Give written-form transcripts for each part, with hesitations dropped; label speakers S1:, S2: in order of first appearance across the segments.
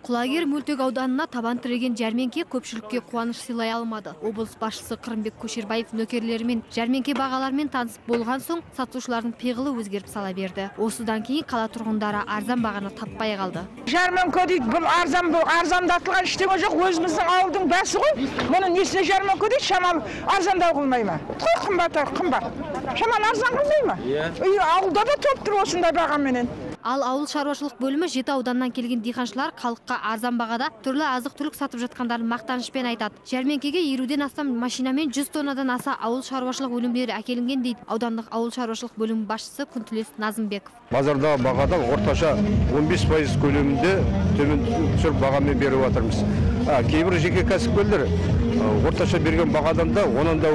S1: Құлагер мөлтек ауданына табан тіреген жәрменке көпшілікке қуаныш сыйлай алмады. Облыс басшысы Қырымбек Көшербаев нөкерлерімен жәрменке бағалармен танысып болған соң сатушылардың пиғылы өзгеріп сала берді. Осыдан кейін қала тұрғындары арзан бағаны таппай қалды.
S2: Жарменке дейді, бұл арзандатылған ештеңе жоқ, өзіміздің ауылдың бәсі ғой. Мұны несіне жарменке дейді, шамал арзандау қылмай ма? Қымбат. Шамал арзан қылмай ма? Ауылда да топ тұр осындай бағаменен.
S1: Ал ауыл шаруашылық бөлімі жеті ауданнан келген диханшылар халыққа арзан бағада түрлі азық-түлік сатып жатқандарын мақтанышпен айтады. Жәрмеңкеге 50-ден астам машинамен 100 тоннадан аса ауыл шаруашылық өнімдері әкелінген дейді аудандық ауыл шаруашылық бөлімі басшысы Назымбеков.
S3: Базардағы бағада орташа 15% көлемінде төмен түсіріп бағамен беріп жатырмыз. Кейбір жеке кәсіпкерлер орташа берген бағадан да онан да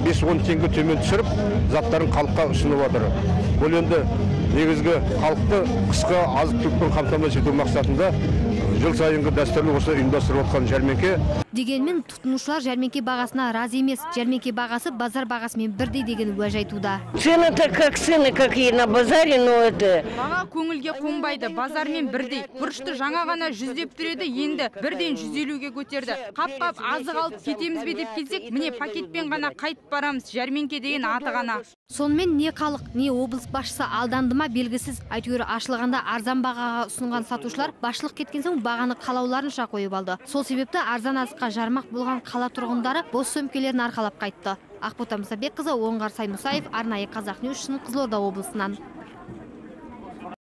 S3: 5-10 теңге төмен түсіріп, заттарын халыққа ұсынып жатыр. Бұл енді негізгі халықты қысқы азық-түлікпен қамтамасыз ету мақсатында жыл сайынғы дәстүрлі осы ұйымдастырылып отқан жәрмеңке.
S1: Дегенмен тұтынушылар жәрмеңке бағасына разы емес. Жәрмеңке бағасы базар бағасымен бірдей деген уәж айтуда.
S4: Цены-то как цены, какие на базаре, но это...
S5: Баға көңілге қонбайды, базармен бірдей. Бұрышты жаңа ғана 100 деп түреді, енді бірден 150-ге көтерді. Қап-қап азық алып кетеміз бе деп келсек, міне пакетпен ғана қайтып барамыз, жәрменке деген аты ғана.
S1: Сонымен не халық, не облыс басшысы алданды ма белгісіз. Әйтеуір ашылғанда арзан бағаға ұсынған сатушылар басшылық кеткен соң бағаны қалауларынша қойып алды. Сол себепті арзан азыққа жармақ болған қала тұрғындары бос сөмкелерін арқалап қайтты. Ақбота Мұсабекқызы, Оңғар Саймұсаев, арнайы Қазақ Ньюс үшін Қызылорда облысынан.